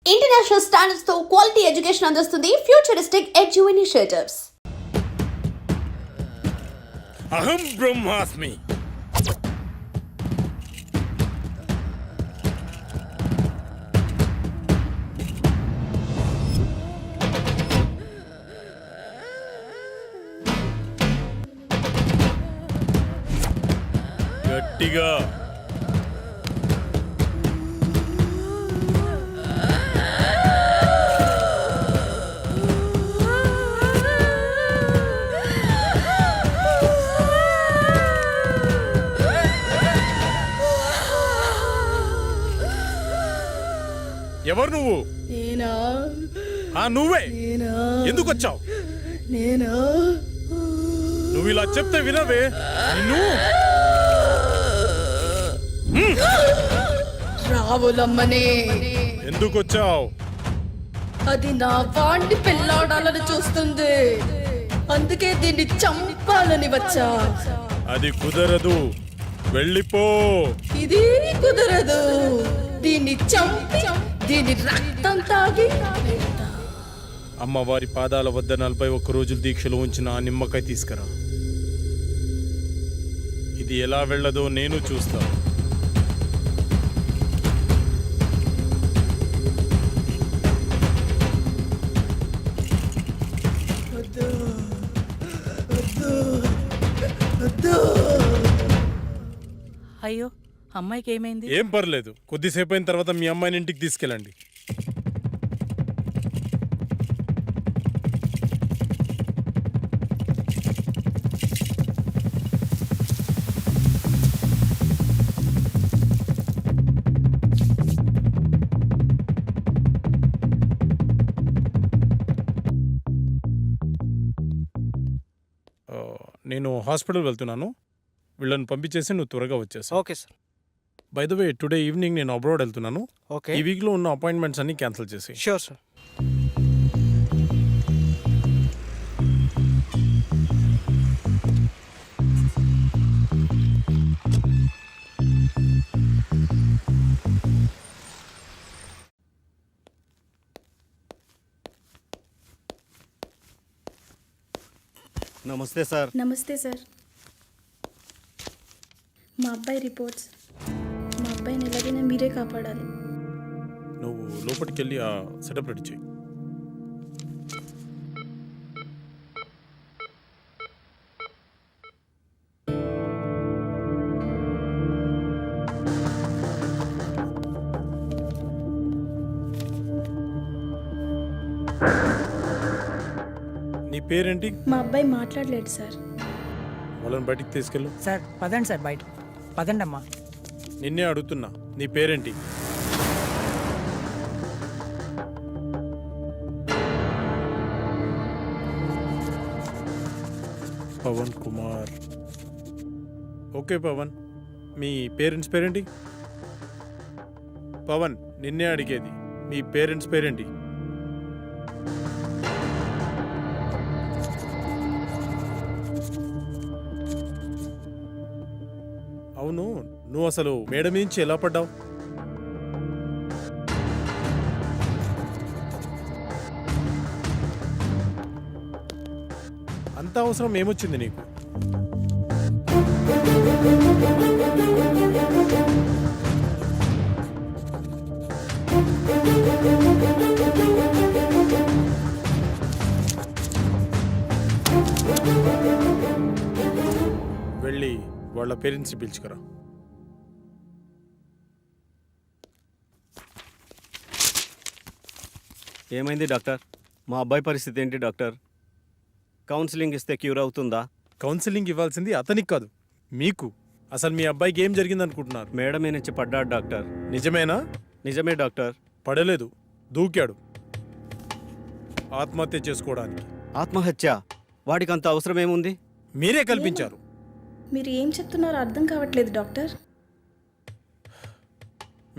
International standards తో quality education అందిస్తుంది futuristic edu initiatives. అహం బ్రహ్మాస్మి. గట్టిగా ఎవరు నువ్వు? నేనా? నువ్వే. నేనా? ఎందుకు వచ్చావు? నేనా? నువ్వు ఇలా చెప్తే వినవే. నిన్ను రావులమ్మనే. ఎందుకు వచ్చావు? అది నా వాణ్ణి పెళ్ళాడాలని చూస్తుంది, అందుకే దీన్ని చంపాలని వచ్చా. అది కుదరదు, వెళ్ళిపో. ఇది కుదరదు, దీన్ని చంపి దీని రక్తం తాగి. అమ్మవారి పాదాల వద్ద 41 రోజులు దీక్షలు ఉంచిన ఆ నిమ్మకాయ తీసుకురా. ఇది ఎలా వెళ్ళదో నేను చూస్తా. వద్దు, వద్దు, వద్దు. అయ్యో, అమ్మాయికి ఏమైంది? ఏం పర్లేదు, కొద్దిసేపు అయిన తర్వాత మీ అమ్మాయిని ఇంటికి తీసుకెళ్ళండి. నేను హాస్పిటల్ వెళ్తున్నాను, వీళ్ళని పంపించేసి నువ్వు త్వరగా వచ్చేసి. Okay sir. By the way, today evening నేను అబ్రాడ్ వెళ్తున్నాను. ఓకే, ఈ వీక్లో ఉన్న అపాయింట్మెంట్స్ అన్ని క్యాన్సిల్ చేసి. Sure sir. నమస్తే సార్. నమస్తే సార్. మా అబ్బాయి రిపోర్ట్స్. మా అబ్బాయిని ఎలాగైనా మీరే కాపాడాలి. నువ్వు లోపలికి వెళ్ళి ఆ సెటప్ రెడీ చేయి. నీ పేరేంటి? మా అబ్బాయి మాట్లాడలేడు సార్. వాళ్ళని బయటికి తీసుకెళ్ళు. సార్ పదండి సార్, బయట పదండి అమ్మా. నిన్నే అడుగుతున్నా, నీ పేరేంటి? పవన్ కుమార్. ఓకే పవన్, మీ పేరెంట్స్ పేరేంటి? పవన్, నిన్నే అడిగేది, మీ పేరెంట్స్ పేరేంటి? అవును, నువ్వు అసలు మేడ నుంచి ఎలా పడ్డావు? అంత అవసరం ఏమొచ్చింది నీకు? వెళ్ళి వాళ్ళ పేరెంట్స్ని పిలుచుకురా. ఏమైంది డాక్టర్? మా అబ్బాయి పరిస్థితి ఏంటి డాక్టర్? కౌన్సిలింగ్ ఇస్తే క్యూర్ అవుతుందా? కౌన్సిలింగ్ ఇవ్వాల్సింది అతనికి కాదు, మీకు. అసలు మీ అబ్బాయికి ఏం జరిగింది అనుకుంటున్నారు? మేడ మీద నుంచి పడ్డాడు డాక్టర్. నిజమేనా? నిజమే డాక్టర్. పడలేదు, దూకాడు ఆత్మహత్య చేసుకోవడానికి. ఆత్మహత్య? వాడికి అంత అవసరం ఏముంది? మీరే కల్పించారు. మీరు ఏం చెప్తున్నారో అర్థం కావట్లేదు డాక్టర్.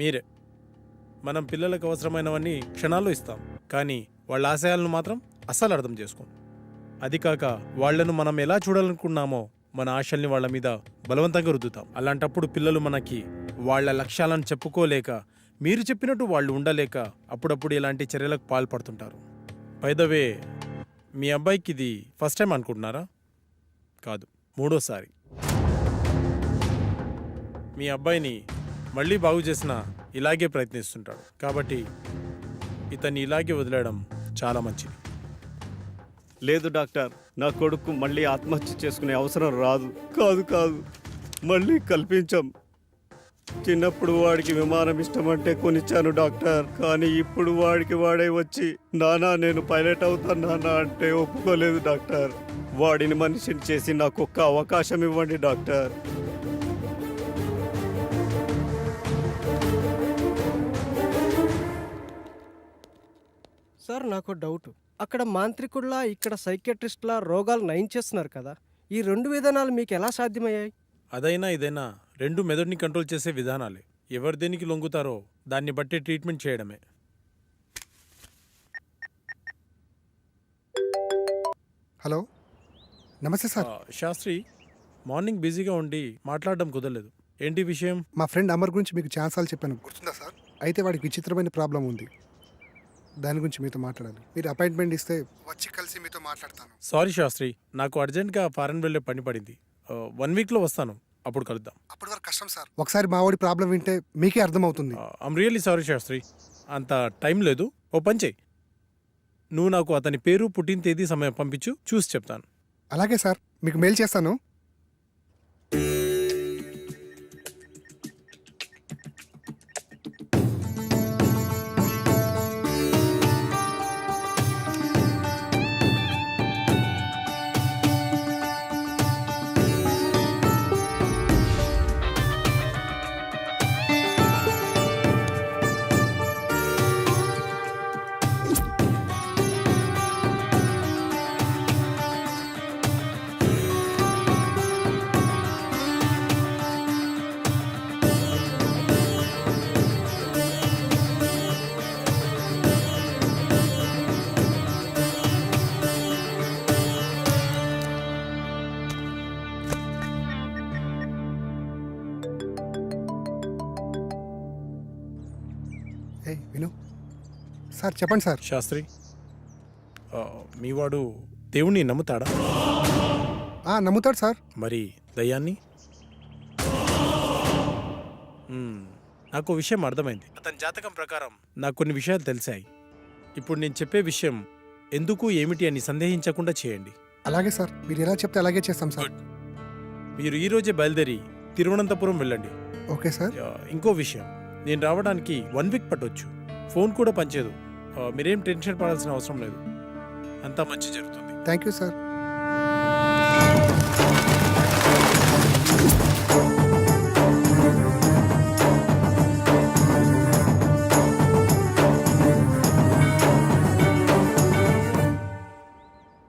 మీరే. మనం పిల్లలకు అవసరమైనవన్నీ క్షణాల్లో ఇస్తాం, కానీ వాళ్ళ ఆశయాలను మాత్రం అస్సలు అర్థం చేసుకోం. అది కాక వాళ్లను మనం ఎలా చూడాలనుకున్నామో మన ఆశల్ని వాళ్ళ మీద బలవంతంగా రుద్దుతాం. అలాంటప్పుడు పిల్లలు మనకి వాళ్ళ లక్ష్యాలను చెప్పుకోలేక మీరు చెప్పినట్టు వాళ్ళు ఉండలేక అప్పుడప్పుడు ఇలాంటి చర్యలకు పాల్పడుతుంటారు. పైదవే మీ అబ్బాయికి ఇది ఫస్ట్ టైం అనుకుంటున్నారా? కాదు, మూడోసారి. మీ అబ్బాయిని మళ్ళీ బాగు చేసినా ఇలాగే ప్రయత్నిస్తుంటాడు. కాబట్టి ఇతన్ని ఇలాగే వదిలేయడం చాలా మంచిది. లేదు డాక్టర్, నా కొడుకు మళ్ళీ ఆత్మహత్య చేసుకునే అవసరం రాదు. కాదు, మళ్ళీ కల్పించాం. చిన్నప్పుడు వాడికి విమానం ఇష్టమంటే కొనిచ్చాను డాక్టర్. కానీ ఇప్పుడు వాడికి వాడే వచ్చి నానా నేను పైలట్ అవుతాను నానా అంటే ఒప్పుకోలేదు డాక్టర్. వాడిని మనిషిని చేసి నాకు ఒక్క అవకాశం ఇవ్వండి డాక్టర్. సార్ నాకు డౌట్. అక్కడ మాంత్రికుల్లా ఇక్కడ సైకియాట్రిస్ట్లా రోగాలు నయం చేస్తున్నారు కదా, ఈ రెండు విధానాలు మీకు ఎలా సాధ్యమయ్యాయి? అదైనా ఇదైనా రెండు మెదడుని కంట్రోల్ చేసే విధానాలే. ఎవరు దేనికి లొంగుతారో దాన్ని బట్టి ట్రీట్మెంట్ చేయడమే. హలో, నమస్తే సార్. శాస్త్రి, మార్నింగ్ బిజీగా ఉండి మాట్లాడడం కుదరలేదు. ఏంటి విషయం? మా ఫ్రెండ్ అమర్ గురించి మీకు ఛాన్సాలు చెప్పాను, గుర్తుందా సార్? అయితే వాడికి విచిత్రమైన ప్రాబ్లం ఉంది. దాని గురించి మీతో మాట్లాడాలి. మీరు అపాయింట్మెంట్ ఇస్తే వచ్చి కలిసి మీతో మాట్లాడతాను. సారీ శాస్త్రి, నాకు అర్జెంట్గా ఫారెన్ వెళ్ళే పని పడింది. 1 వీక్లో వస్తాను, అప్పుడు కలుద్దాం. అప్పటి వరకు కష్టం సార్. ఒకసారి మా వాడి ప్రాబ్లం వింటే మీకే అర్థమవుతుంది. ఐమ్ రియల్లీ సారీ శాస్త్రి, అంత టైం లేదు. ఓ పని చెయ్యి, నువ్వు నాకు అతని పేరు, పుట్టిన తేదీ, సమయం పంపించు, చూసి చెప్తాను. అలాగే సార్, మీకు మెయిల్ చేస్తాను. విను సార్, చెప్పండి సార్. శాస్త్రి, మీ వాడు దేవుణ్ణి నమ్ముతాడా? నమ్ముతాడు సార్. మరి దయ్యాన్ని? నాకు విషయం అర్థమైంది. అతని జాతకం ప్రకారం నాకు కొన్ని విషయాలు తెలిసాయి. ఇప్పుడు నేను చెప్పే విషయం ఎందుకు ఏమిటి అని సందేహించకుండా చేయండి. అలాగే సార్, మీరు ఎలా చెప్తే అలాగే చేస్తాం సార్. మీరు ఈరోజే బయలుదేరి తిరువనంతపురం వెళ్ళండి. Okay sir. ఇంకో విషయం, నేను రావడానికి 1 వీక్ పట్టొచ్చు. ఫోన్ కూడా పనిచేయదు. మీరేం టెన్షన్ పడాల్సిన అవసరం లేదు, అంతా మంచి జరుగుతుంది. Thank you sir.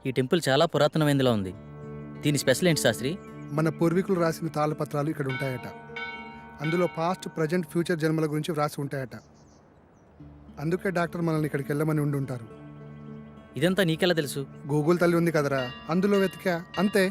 ఈ టెంపుల్ చాలా పురాతనమైనదిలా ఉంది. దీని స్పెషల్ ఏంటి శాస్త్రి? మన పూర్వీకులు రాసిన తాళపత్రాలు ఇక్కడ ఉంటాయట. అందులో పాస్ట్, ప్రజెంట్, ఫ్యూచర్ జన్మల గురించి వ్రాసి ఉంటాయట. అందుకే డాక్టర్ మనల్ని ఇక్కడికి వెళ్ళమని ఉండుంటారు. ఇదంతా నీకెలా తెలుసు? గూగుల్ తల్లి ఉంది కదరా, అందులో వెతికా అంతే.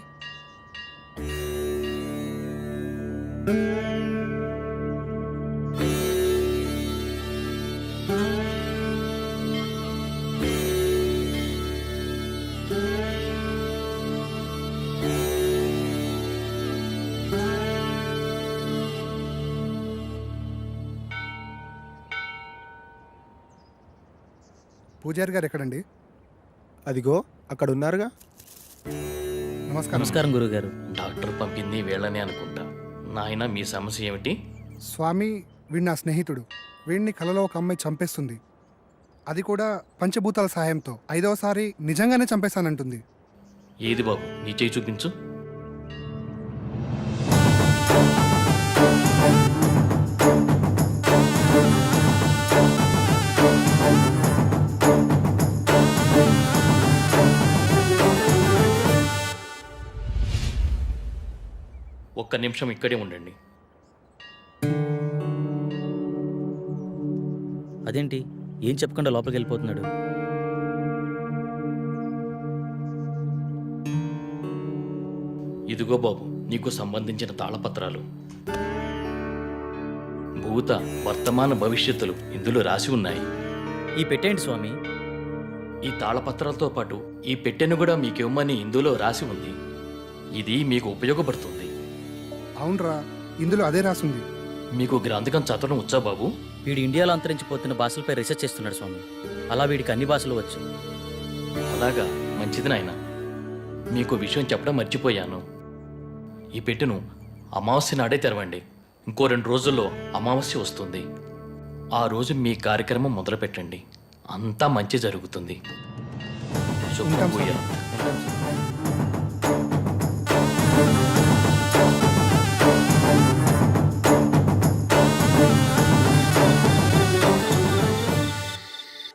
పూజారి గారు ఎక్కడండి? అదిగో అక్కడ ఉన్నారుగా. నమస్కారం. నమస్కారం గురుగారు. డాక్టర్ పంపింది వీళ్ళనే అనుకుంటా. నాయన మీ సమస్య ఏమిటి? స్వామి, వీడి నా స్నేహితుడు. వీడిని కలలో ఒక అమ్మాయి చంపేస్తుంది. అది కూడా పంచభూతాల సహాయంతో. 5వసారి నిజంగానే చంపేశానంటుంది. ఏది బాబు, నీ చేయి చూపించు. ఒక్క నిమిషం ఇక్కడే ఉండండి. అదేంటి ఏం చెప్పకుండా లోపలికి వెళ్ళిపోతున్నాడు? ఇదిగో బాబు, నీకు సంబంధించిన తాళపత్రాలు. భూత వర్తమాన భవిష్యత్తులు ఇందులో రాసి ఉన్నాయి. ఈ పెట్టేంటి స్వామి? ఈ తాళపత్రాలతో పాటు ఈ పెట్టెను కూడా మీకు ఇవ్వమని ఇందులో రాసి ఉంది. ఇది మీకు ఉపయోగపడుతుంది. అవునరా, ఇందులో అదే రాసుంది. మీకు గ్రంథకం చదవడం వచ్చా బాబు? వీడు ఇండియాలో అంతరించిపోతున్న భాషలపై రీసెర్చ్ చేస్తున్నాడు స్వామి. అలా వీడికి అన్ని భాషలు వచ్చు. అలాగా, మంచిది నాయన. మీకు విషయం చెప్పడం మర్చిపోయాను. ఈ పెట్టెను అమావాస్య నాడే తెరవండి. ఇంకో 2 రోజుల్లో అమావాస్య వస్తుంది. ఆ రోజు మీ కార్యక్రమం మొదలు పెట్టండి. అంతా మంచి జరుగుతుంది. శుభం భూయా.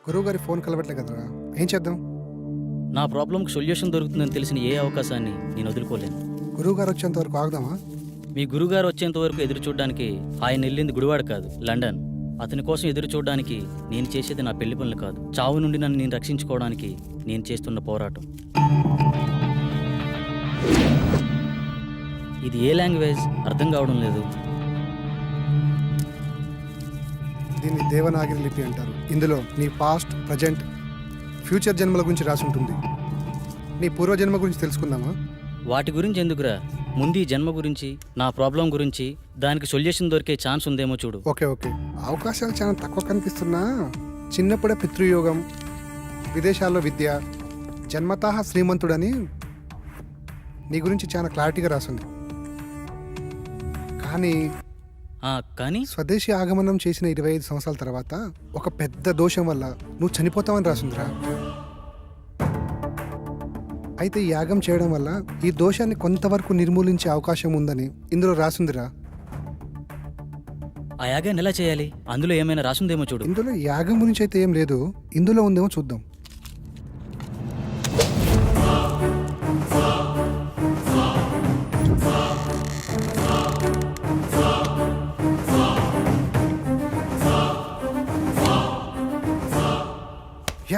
గురువుగారి ఫోన్ కలవట్లే కదరా, ఏం చేద్దాం? నా ప్రాబ్లంకి సొల్యూషన్ దొరుకుతుందని తెలిసిన ఏ అవకాశాన్ని నేను వదులుకోలేను. గురువుగారు వచ్చేంత వరకు ఆగుదామా? మీ గురుగారు వచ్చేంత వరకు ఎదురు చూడడానికి ఆయన వెళ్ళింది గుడివాడ కాదు, లండన్. అతని కోసం ఎదురు చూడడానికి నేను చేసేది నా పెళ్లి పనులు కాదు, చావు నుండి నన్ను నేను రక్షించుకోవడానికి నేను చేస్తున్న పోరాటం. ఇది ఏ లాంగ్వేజ్ అర్థం కావడం లేదు. దీన్ని దేవనాగరి లిపి అంటారు. ఇందులో నీ పాస్ట్, ప్రజెంట్, ఫ్యూచర్ జన్మల గురించి రాసి ఉంటుంది. నీ పూర్వజన్మ గురించి తెలుసుకుందామా? వాటి గురించి ఎందుకురా, ముందు ఈ జన్మ గురించి, నా ప్రాబ్లం గురించి, దానికి సొల్యూషన్ దొరికే ఛాన్స్ ఉందేమో చూడు. ఓకే ఓకే, అవకాశాలు చాలా తక్కువ కనిపిస్తున్నా చిన్నప్పుడే పితృయోగం, విదేశాల్లో విద్య, జన్మతః శ్రీమంతుడని నీ గురించి చాలా క్లారిటీగా రాసింది. కానీ స్వదేశీ ఆగమనం చేసిన 25 సంవత్సరాల తర్వాత ఒక పెద్ద దోషం వల్ల నువ్వు చనిపోతావని రాసిందిరా. అయితే ఈ యాగం చేయడం వల్ల ఈ దోషాన్ని కొంతవరకు నిర్మూలించే అవకాశం ఉందని ఇందులో రాసిందిరా. ఆ యాగాన్ని ఎలా చేయాలి? అందులో ఏమైనా రాసుందేమో చూడు. ఇందులో యాగం గురించి అయితే ఏం లేదు, ఇందులో ఉందేమో చూద్దాం.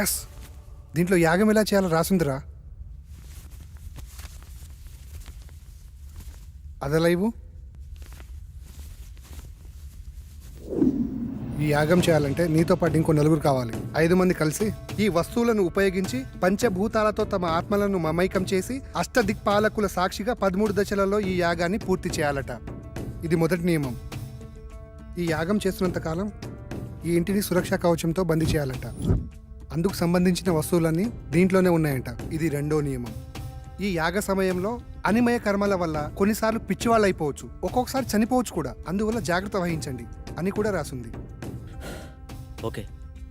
ఎస్, దీంట్లో యాగం ఎలా చేయాలో రాసిందిరా. అదలైవు. ఈ యాగం చేయాలంటే నీతో పాటు ఇంకో 4 కావాలి. 5 మంది కలిసి ఈ వస్తువులను ఉపయోగించి పంచభూతాలతో తమ ఆత్మలను మమైకం చేసి అష్టదిక్పాలకుల సాక్షిగా 13 దశలలో ఈ యాగాన్ని పూర్తి చేయాలట. ఇది మొదటి నియమం. ఈ యాగం చేస్తున్నంత కాలం ఈ ఇంటిని సురక్షా కవచంతో బందీ చేయాలట. అందుకు సంబంధించిన వస్తువులన్నీ దీంట్లోనే ఉన్నాయంట. ఇది 2వ నియమం. ఈ యాగ సమయంలో అనిమయ కర్మల వల్ల కొన్నిసార్లు పిచ్చివాళ్ళు అయిపోవచ్చు, ఒక్కొక్కసారి చనిపోవచ్చు కూడా. అందువల్ల జాగ్రత్త వహించండి అని కూడా రాసింది. ఓకే,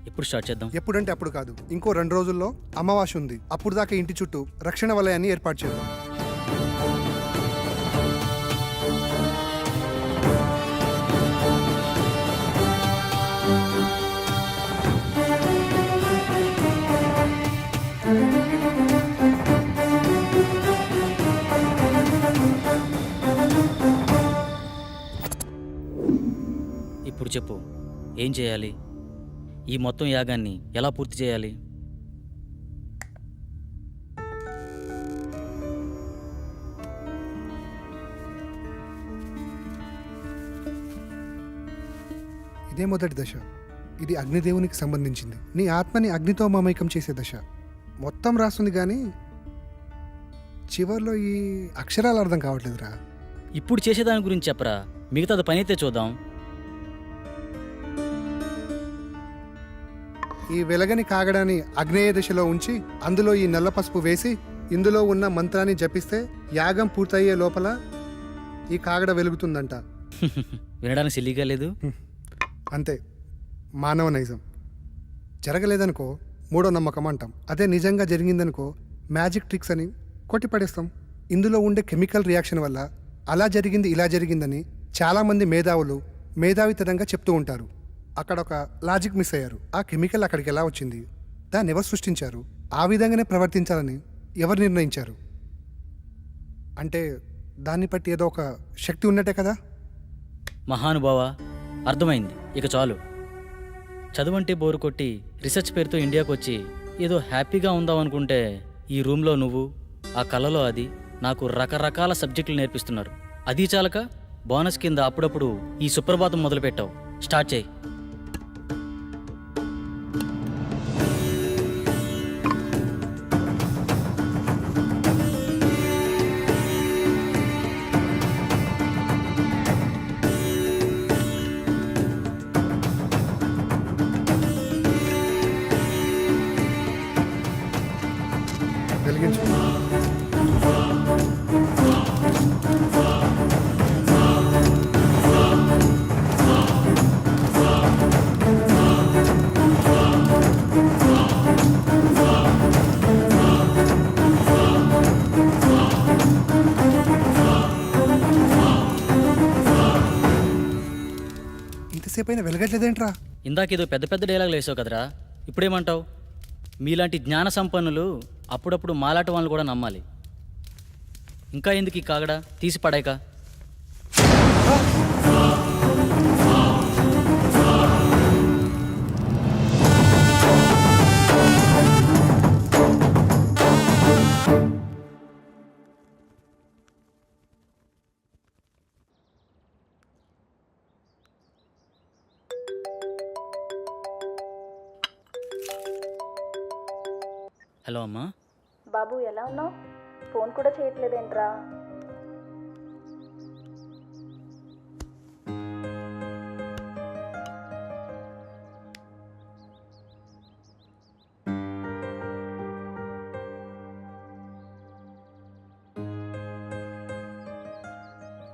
ఎప్పుడు స్టార్ట్ చేద్దాం? ఎప్పుడంటే అప్పుడు కాదు, ఇంకో 2 రోజుల్లో అమావాస్య ఉంది. అప్పుడు దాకా ఇంటి చుట్టూ రక్షణ వలయాన్ని ఏర్పాటు చేద్దాం. ఇప్పుడు చెప్పు, ఏం చేయాలి? ఈ మొత్తం యాగాన్ని ఎలా పూర్తి చేయాలి? ఇదే మొదటి దశ. ఇది అగ్నిదేవునికి సంబంధించింది. నీ ఆత్మని అగ్నితో మమైకం చేసే దశ. మొత్తం రాస్తుంది కానీ చివర్లో ఈ అక్షరాలు అర్థం కావట్లేదురా. ఇప్పుడు చేసేదాని గురించి చెప్పరా, మిగతాది పని అయితే చూద్దాం. ఈ వెలగని కాగడాన్ని అగ్నేయ దిశలో ఉంచి అందులో ఈ నల్ల పసుపు వేసి ఇందులో ఉన్న మంత్రాన్ని జపిస్తే యాగం పూర్తయ్యే లోపల ఈ కాగడ వెలుగుతుందంట. వినడానికి సిల్లీగా లేదు. అంతే, మానవ నైజం. జరగలేదనుకో మూడో నమ్మకం అంటాం. అదే నిజంగా జరిగిందనుకో మ్యాజిక్ ట్రిక్స్ అని కొట్టిపడేస్తాం. ఇందులో ఉండే కెమికల్ రియాక్షన్ వల్ల అలా జరిగింది ఇలా జరిగిందని చాలామంది మేధావులు మేధావితనంగా చెప్తూ ఉంటారు. అక్కడ ఒక లాజిక్ మిస్ అయ్యారు. ఆ కెమికల్ అక్కడికి ఎలా వచ్చింది, దాన్ని ఎవరు సృష్టించారు, ఆ విధంగానే ప్రవర్తించాలని ఎవరు నిర్ణయించారు? అంటే దాన్ని బట్టి ఏదో ఒక శక్తి ఉన్నట్టే కదా. మహానుభావ, అర్థమైంది. ఇక చాలు. చదువంటే బోరు కొట్టి రీసెర్చ్ పేరుతో ఇండియాకు వచ్చి ఏదో హ్యాపీగా ఉందాం అనుకుంటే ఈ రూమ్లో నువ్వు, ఆ కళలో అది నాకు రకరకాల సబ్జెక్టులు నేర్పిస్తున్నారు. అది చాలక బోనస్ కింద అప్పుడప్పుడు ఈ సుప్రభాతం మొదలుపెట్టావు. స్టార్ట్ చేయి. వెలిగించు. ఇంతసేపు అయినా వెలగట్లేదేంట్రా? ఇందాకేదో పెద్ద పెద్ద డైలాగులు వేసావు కదరా, ఇప్పుడేమంటావు? మీలాంటి జ్ఞాన సంపన్నులు అప్పుడప్పుడు మాలాట వాళ్ళని కూడా నమ్మాలి. ఇంకా ఎందుకు ఈ కాగడా, తీసి పడాయిక. హలో అమ్మా. బాబు ఎలా ఉన్నావు? ఫోన్ కూడా చేయట్లేదేంట్రా?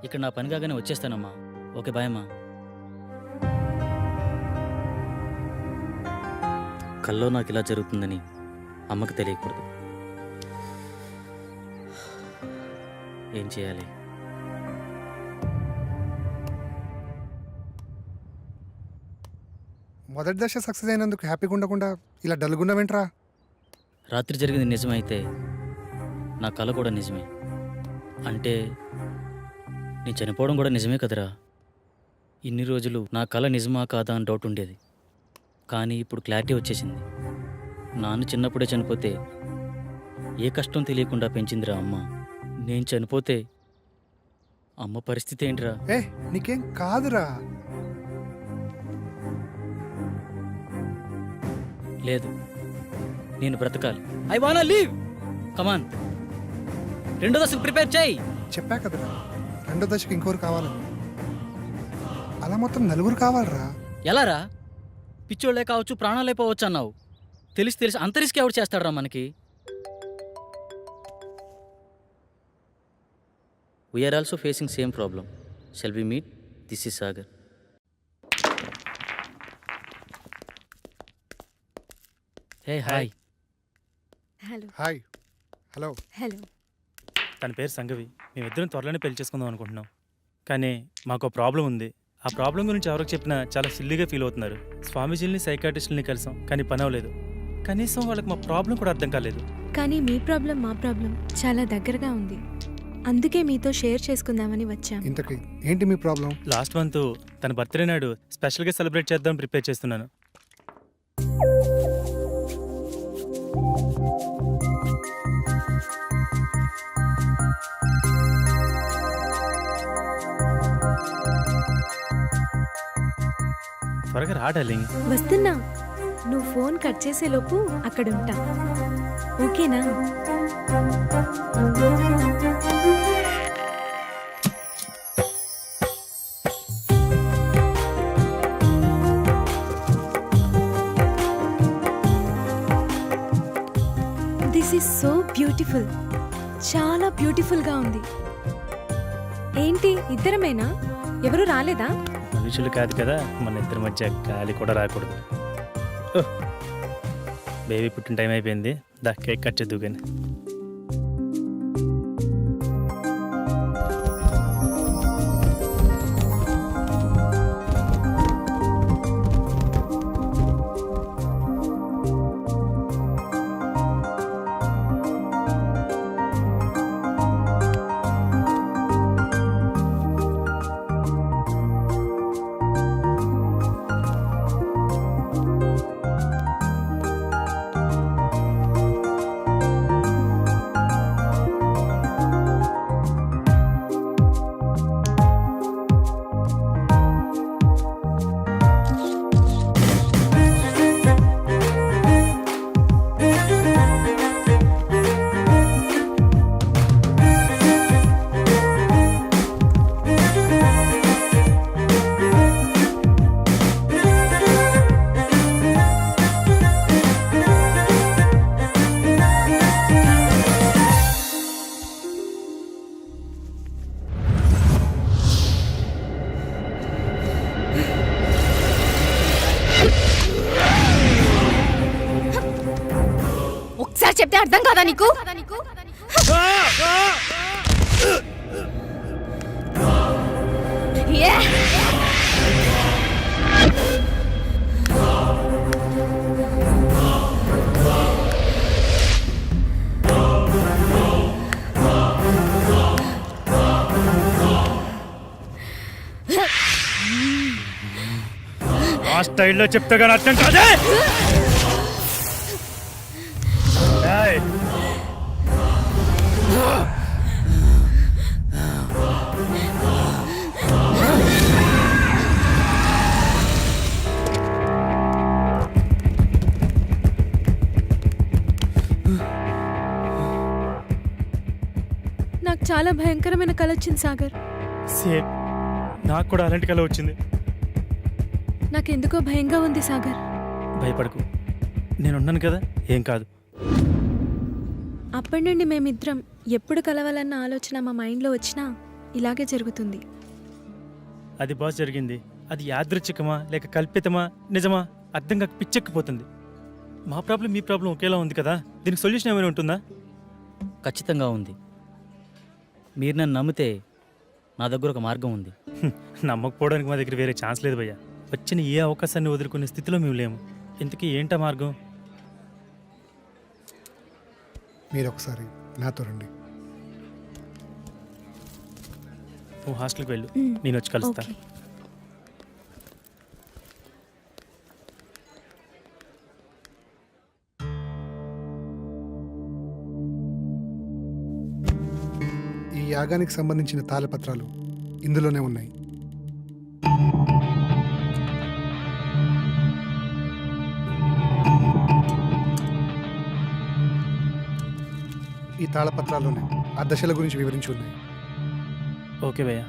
ఇక్కడ నా పని కాగానే వచ్చేస్తానమ్మా. ఓకే బాయ్ అమ్మా. కల్లో నాకు ఇలా జరుగుతుందని అమ్మకు తెలియకూడదు. ఏం చేయాలి? మొదటి దశ సక్సెస్ అయినందుకు హ్యాపీగా ఉండకుండా ఇలా డల్గున్నావేంట్రా? రాత్రి జరిగింది నిజమైతే నా కళ కూడా నిజమే. అంటే నేను చనిపోవడం కూడా నిజమే కదరా. ఇన్ని రోజులు నా కళ నిజమా కాదా అని డౌట్ ఉండేది. కానీ ఇప్పుడు క్లారిటీ వచ్చేసింది. నాన్న చిన్నప్పుడే చనిపోతే ఏ కష్టం తెలియకుండా పెంచిందిరా అమ్మ. నేను చనిపోతే అమ్మ పరిస్థితి ఏంట్రా? ఏ నీకేం కాదురా. లేదు, నేను బ్రతకాలి. ఐ వానా లీవ్. కమాన్, రెండో దశకు ప్రిపేర్ చేయి. చెప్పా కదరా, రెండో దశకు ఇంకోరు కావాలని. అలా మొత్తం నలుగురు కావాలరా. ఎలారా? పిచ్చోళ్ళే కావచ్చు, ప్రాణాలే పోవచ్చు అన్నావు. తెలిసి అంత రిస్క్ ఎవరు చేస్తాడరా మనకి? We are also facing same problem. Shall we meet? This is Sagar. Hey hi. Hello. Hi. Hello. Hello. తన పేరు సంగవి. మేమిద్దరం త్వరలోనే పెళ్లి చేసుకుందాం అనుకుంటున్నాం. కానీ మాకు ప్రాబ్లం ఉంది. ఆ ప్రాబ్లం గురించి ఎవరికి చెప్పినా చాలా సిల్లీగా ఫీల్ అవుతున్నారు. స్వామీజీని, సైకాట్రిస్టులని కలిసాం, కానీ పని అవ్వలేదు. కనీసం వాళ్ళకి మా ప్రాబ్లం కూడా అర్థం కాలేదు. కానీ మీ ప్రాబ్లం మా ప్రాబ్లం చాలా దగ్గరగా ఉంది. అందుకే మీతో షేర్ చేసుకుందామని వచ్చాం. ఇంతకీ ఏంటి మీ ప్రాబ్లం? లాస్ట్ మంత్ తన బర్త్డే నాడు స్పెషల్గా సెలబ్రేట్ చేద్దాం ప్రిపేర్ చేస్తున్నాను. త్వరగా రా డార్లింగ్. వస్తున్నా. నువ్వు ఫోన్ కట్ చేసేలోపు అక్కడ ఉంటా. ఓకేనా? This is so beautiful. చాలా బ్యూటిఫుల్గా ఉంది. ఏంటి ఇద్దరమేనా? ఎవరు రాలేదా? మనుషులు కాదు కదా, మన ఇద్దరి మధ్య గాలి కూడా రాకూడదు. బేబీ పుట్టిన టైం అయిపోయింది. దా కేక్ కట్ చేద్దు కానీ. చెప్తే అర్థం కాదా నీకు? ఆ స్టైల్లో చెప్తే కానీ అర్థం కాదే. ఏయ్! నాకు చాలా భయంకరమైన కల వచ్చింది సాగర్. సేమ్ నాకు కూడా అలాంటి కల వచ్చింది. నాకెందుకో భయంగా ఉంది సాగర్. భయపడకు, నేనున్నాను కదా, ఏం కాదు. అప్పటి నుండి మేమిద్దరం ఎప్పుడు కలవాలన్న ఆలోచన మా మైండ్లో వచ్చినా ఇలాగే జరుగుతుంది. అది బాస్ జరిగింది. అది యాదృచ్ఛికమా లేక కల్పితమా నిజమా అర్థం కాక పిచ్చెక్కిపోతుంది. మా ప్రాబ్లం మీ ప్రాబ్లం ఒకేలా ఉంది కదా, దీనికి సొల్యూషన్ ఏమైనా ఉంటుందా? ఖచ్చితంగా ఉంది. మీరు నన్ను నమ్మితే నా దగ్గర ఒక మార్గం ఉంది. నమ్మకపోవడానికి మా దగ్గర వేరే ఛాన్స్ లేదు భయ్యా. వచ్చిన ఏ అవకాశాన్ని వదులుకునే స్థితిలో మేము లేము. ఇంతకీ ఏంటా మార్గం? మీరు ఒకసారి నాతో రండి. నువ్వు హాస్టల్కి వెళ్ళు, నేను వచ్చి కలుస్తా. ఓకే. ఈ యాగానికి సంబంధించిన తాళపత్రాలు ఇందులోనే ఉన్నాయి. ఈ తాళపత్రాల్లోనే ఆ దశల గురించి వివరించి ఉన్నాయి. ఓకే భయ్యా.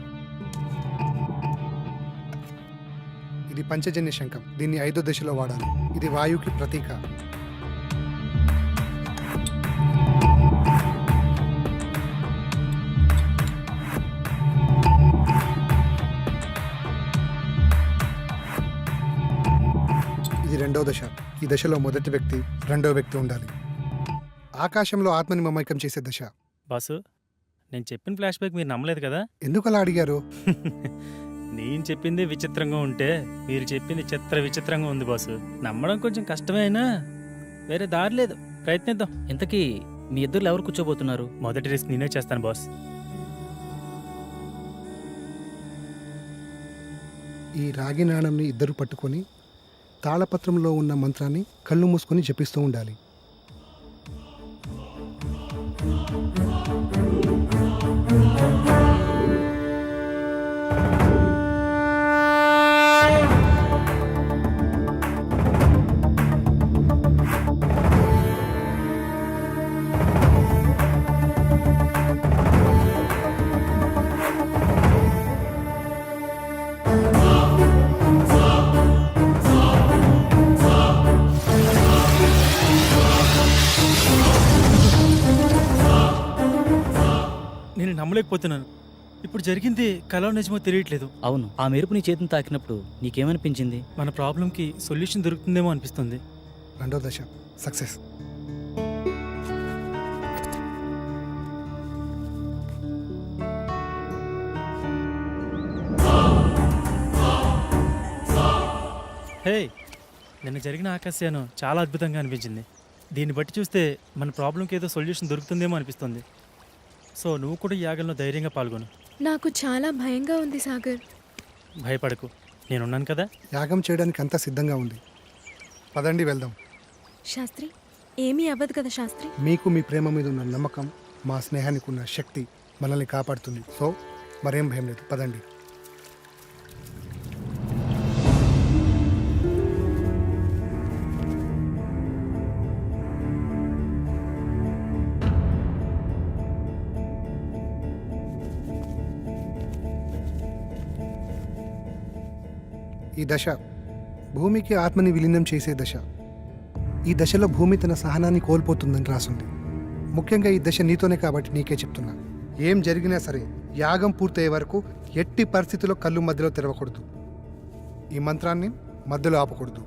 ఇది పంచజన్య శంఖం. దీన్ని 5వ దశలో వాడాలి. ఇది వాయువుకి ప్రతీక. ఇది 2వ దశ. ఈ దశలో మొదటి వ్యక్తి, 2వ వ్యక్తి ఉండాలి. ఆకాశంలో ఆత్మని మమైకం చేసే దశ. బాసు, నేను చెప్పిన ఫ్లాష్ బ్యాక్ మీరు నమ్మలేదు కదా? ఎందుకు అలా అడిగారు? నేను చెప్పింది విచిత్రంగా ఉంటే మీరు చెప్పింది విచిత్రంగా ఉంది బాసు. నమ్మడం కొంచెం కష్టమే అయినా వేరే దారి లేదు, ప్రయత్నిద్దాం. ఇంతకీ మీ ఇద్దరు ఎవరు కూర్చోబోతున్నారు? మొదటి రిస్క్ నేనే చేస్తాను బాస్. ఈ రాగి నాణంని ఇద్దరు పట్టుకొని తాళపత్రంలో ఉన్న మంత్రాన్ని కళ్ళు మూసుకొని జపిస్తూ ఉండాలి. నేను నమ్మలేకపోతున్నాను. ఇప్పుడు జరిగింది కలో నిజమో తెలియట్లేదు. అవును, ఆ మెరుపు నీ చేతిని తాకినప్పుడు నీకేమనిపించింది? మన ప్రాబ్లంకి సొల్యూషన్ దొరుకుతుందేమో అనిపిస్తుంది. 2వ దశ సక్సెస్. హే, నిన్న జరిగిన ఆకాశయానం చాలా అద్భుతంగా అనిపించింది. దీన్ని బట్టి చూస్తే మన ప్రాబ్లంకి ఏదో సొల్యూషన్ దొరుకుతుందేమో అనిపిస్తుంది. సో నువ్వు కూడా ఈ యాగంలో ధైర్యంగా పాల్గొను. నాకు చాలా భయంగా ఉంది సాగర్. భయపడకు, నేనున్నాను కదా. యాగం చేయడానికి అంతా సిద్ధంగా ఉంది. పదండి వెళ్దాం. శాస్త్రి, ఏమీ అవ్వదు కదా శాస్త్రి? మీకు మీ ప్రేమ మీద ఉన్న నమ్మకం, మా స్నేహానికి ఉన్న శక్తి మనల్ని కాపాడుతుంది. సో మరేం భయం లేదు, పదండి. ఈ దశ భూమికి ఆత్మని విలీనం చేసే దశ. ఈ దశలో భూమి తన సహనాన్ని కోల్పోతుందని రాసుంది. ముఖ్యంగా ఈ దశ నీతోనే కాబట్టి నీకే చెప్తున్నా. ఏం జరిగినా సరే యాగం పూర్తయ్యే వరకు ఎట్టి పరిస్థితుల్లో కళ్ళు మధ్యలో తెరవకూడదు. ఈ మంత్రాన్ని మధ్యలో ఆపకూడదు.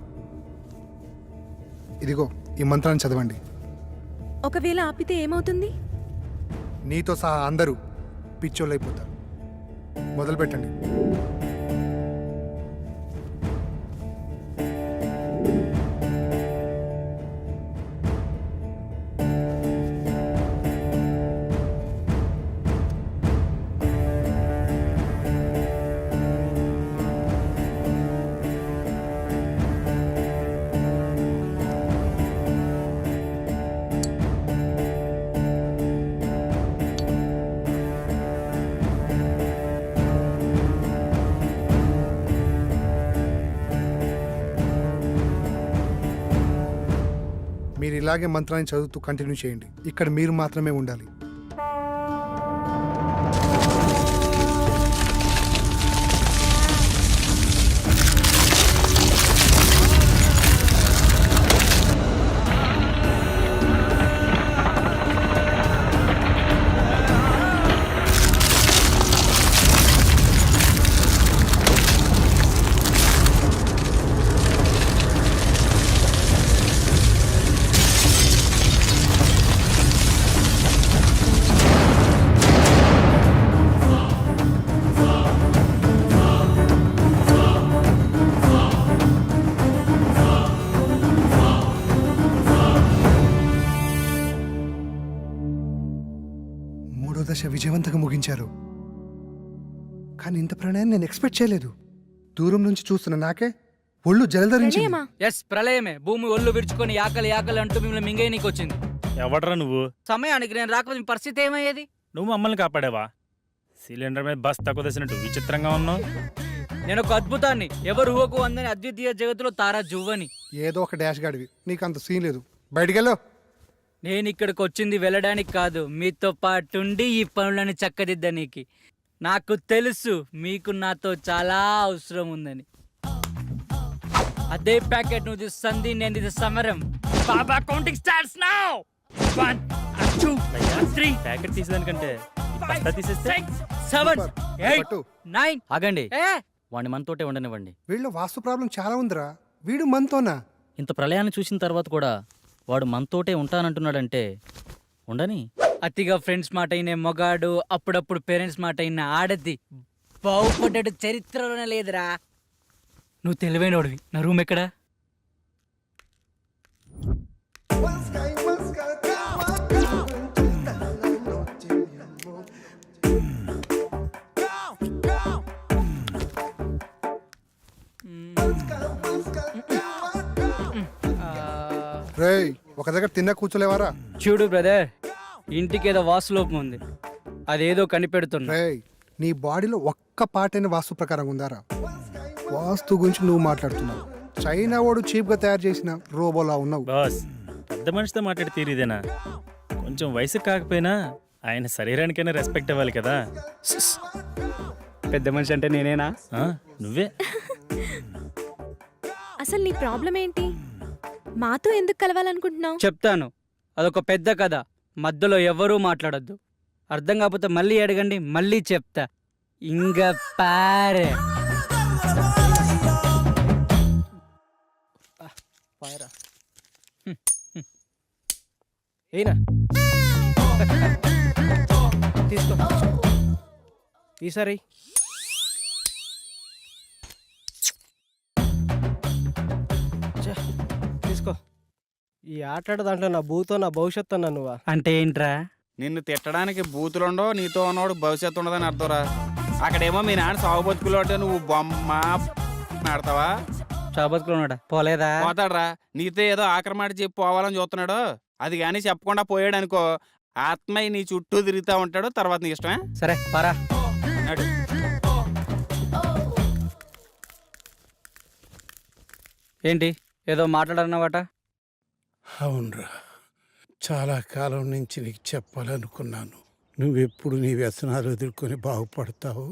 ఇదిగో ఈ మంత్రాన్ని చదవండి. ఒకవేళ ఆపితే ఏమవుతుంది? నీతో సహా అందరూ పిచ్చోళ్ళైపోతారు. మొదలు పెట్టండి. మీరు ఇలాగే మంత్రాన్ని చదువుతూ కంటిన్యూ చేయండి. ఇక్కడ మీరు మాత్రమే ఉండాలి. మూడో దశ విజయవంతంగా ముగించారు. కానీ ఇంత ప్రణయాన్ని నేను ఎక్స్పెక్ట్ చేయలేదు. దూరం నుంచి చూస్తున్న నాకే ఒళ్ళు జలధరించి. ప్రణయమా? ఎస్, ప్రళయమే. భూమి ఒళ్ళు విరుచుకొని ఆకలి ఆకలి అంటూ మిమ్మల్ని మింగేయనీకి వచ్చింది. ఎవడరా నువ్వు? సమయానికి నేను రాకపోతే మీ పరిస్థితి ఏమయ్యేది? నువ్వు మమ్మల్ని కాపాడావా? సిలిండర్ మీద బస్ తక్కువ తెసినట్టు విచిత్రంగా ఉన్నావు. నేను ఒక అద్భుతాన్ని, ఎవరు ఊహకు అందని అద్వితీయ జగత్తులో తారా జువ్వని. ఏదో ఒక డాష్ గాడివి, నీకు అంత సీన్ లేదు. బయటికెళ్ళు. నేను ఇక్కడికి వచ్చింది వెళ్ళడానికి కాదు, మీతో పాటుండి ఈ పనులను చక్కదిద్దనీకి. నాకు తెలుసు మీకు నాతో చాలా అవసరం ఉందని. అదే ప్యాకెట్ నువ్వు తీస్తుంది, నేను ఇది సమరం. బాబా కౌంటింగ్ స్టార్ట్స్ నౌ. 1 2 3 ప్యాకెట్ తీసేదానికంటే ఈ బస్తా తీసేస్తే 7 8 పట్టు. 9. ఆగండి, వాడిని మనతోటే ఉండనివ్వండి. వీళ్ళు వాస్తు ప్రాబ్లం చాలా ఉందిరా. వీడు మనతోనా? ఇంత ప్రళయాన్ని చూసిన తర్వాత కూడా వాడు మనతోటే ఉంటానంటున్నాడంటే ఉండని. అతిగా ఫ్రెండ్స్ మాట అయిన మొగాడు, అప్పుడప్పుడు పేరెంట్స్ మాట అయిన ఆడది బాగుపడ్డాడు చరిత్రలోనే లేదురా. నువ్వు తెలివైనోడివి. నా రూమ్ ఎక్కడా? రేయ్, ఒక దగ్గర తిన్నా కూర్చోలేవారా? చూడు బ్రదర్, ఇంటికి ఏదో వాస్తులోపం ఉంది, అదేదో కనిపెడుతున్నా. రేయ్, నీ బాడీలో ఒక్క పాటైన వాస్తు ప్రకారం ఉందారా? వాస్తు గురించి నువ్వు మాట్లాడుతున్నావు. చైనా వాడు చీప్గా తయారు చేసిన రోబోలా ఉన్నావు. బాస్, పెద్ద మనిషితో మాట్లాడి తీరిదేనా? కొంచెం వయసు కాకపోయినా ఆయన శరీరానికైనా రెస్పెక్ట్ ఇవ్వాలి కదా. పెద్ద మనిషి అంటే నేనేనా? ఆ, నువ్వే. అసలు నీ ప్రాబ్లం ఏంటి? మాతో ఎందుకు కలవాలనుకుంటున్నావు? చెప్తాను, అదొక పెద్ద కథ. మధ్యలో ఎవరూ మాట్లాడొద్దు. అర్థం కాకపోతే మళ్ళీ అడగండి, మళ్ళీ చెప్తా. ఇంగ పారే ఏనా తీసుకో. ఈసారి తీసుకో. ఈ ఆటాడ దాంట్లో నా భూతో నా భవిష్యత్తు అన్నా నువ్వా? అంటే ఏంట్రా? నిన్ను తిట్టడానికి బూతులుండో, నీతో ఉన్నవాడు భవిష్యత్తు ఉండదని అర్థంరా. అక్కడేమో మీ నాన్న సాగు బతుకులు అంటే నువ్వు బొమ్మ ఆడతావా? చాబతుకున్నాడా? పోలేదా? పోతాడ్రా. నీతో ఏదో ఆక్రమాట చెప్పి పోవాలని చూస్తున్నాడు. అది కానీ చెప్పకుండా పోయాడు అనుకో, ఆత్మయ్య నీ చుట్టూ తిరుగుతూ ఉంటాడు. తర్వాత నీ ఇష్టమే. సరే పరా. నడు. ఏంటి ఏదో మాట్లాడన్నావట? అవునరా, చాలా కాలం నుంచి నీకు చెప్పాలనుకున్నాను. నువ్వెప్పుడు నీ వ్యసనాలు ఎదుర్కొని బాగుపడతావు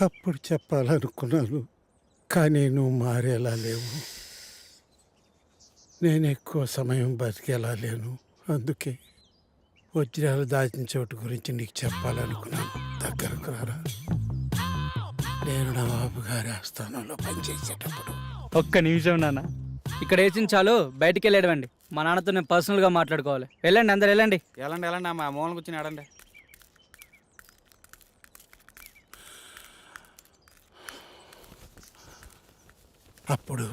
అప్పుడు చెప్పాలనుకున్నాను. కానీ నువ్వు మారేలా లేవు. నేను ఎక్కువ సమయం బతికేలా లేను. అందుకే వజ్రాలు దాచిన చోటు గురించి నీకు చెప్పాలనుకున్నాను. దగ్గరకు రారా. నేను నవాబు గారి ఆస్థానంలో పనిచేసేటప్పుడు ఒక్క నిమిషం నాన్న. ఇక్కడ వేసింది చాలు బయటికి వెళ్ళేటండి. మా నాన్నతో నేను పర్సనల్గా మాట్లాడుకోవాలి. వెళ్ళండి, అందరు వెళ్ళండి. వెళ్ళండి అమ్మా, మూలన కూర్చొని ఆడండి. అప్పుడు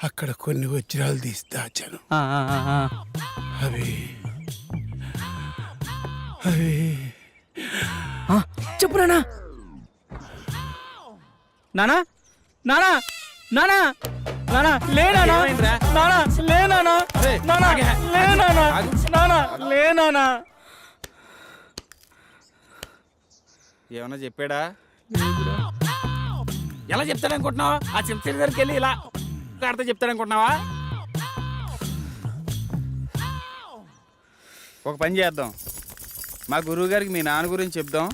అక్కడ కొన్ని వజ్రాలు తీసి దాచాను. అవి అవి చెప్పు నానా. నానా నానా నానా నానా లే నానా. నానా లే నానా. నానా లే నానా. నానా లే నానా. ఏమన్నా చెప్పాడా? ఎలా చెప్తాడనుకుంటున్నావా? ఆ చెంచడి దగ్గరికి వెళ్ళి ఇలా ఆడితే చెప్తాడనుకుంటున్నావా? ఒక పని చేద్దాం, మా గురువు గారికి మీ నాన్న గురించి చెప్దాం.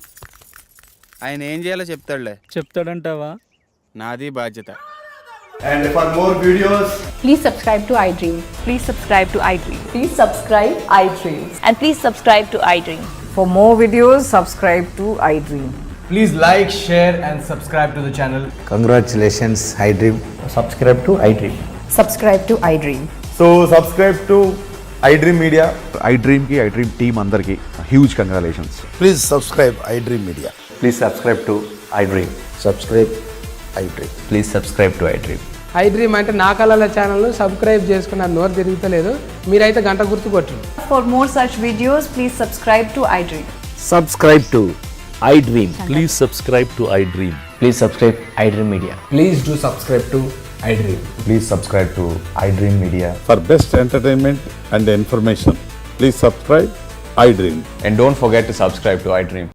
ఆయన ఏం చేయాలో చెప్తాడులే. చెప్తాడంటావా? నాది బాధ్యత. And for more videos, Please subscribe to iDream. Please subscribe to iDream. Please subscribe iDream. And please subscribe to iDream. For more videos, subscribe to iDream. Please like, share and subscribe to the channel. congratulations, iDream. Subscribe to iDream. Subscribe to iDream. So subscribe to iDream Media. iDream కి iDream team అందరికి huge congratulations. Please subscribe iDream Media. Please subscribe to iDream. Subscribe iDream. Please subscribe to iDream. iDream అంటే నా కళల ఛానల్ను subscribe చేసుకున్న నోరు తిరుగుతలేదు. మీరైతే గంట గుర్తు కొట్టండి. For more such videos, please subscribe to iDream. Subscribe to iDream. Please subscribe to iDream. Please subscribe iDream Media. Please do subscribe to iDream. Please subscribe to iDream Media. For best entertainment and information, please subscribe iDream. And don't forget to subscribe to iDream.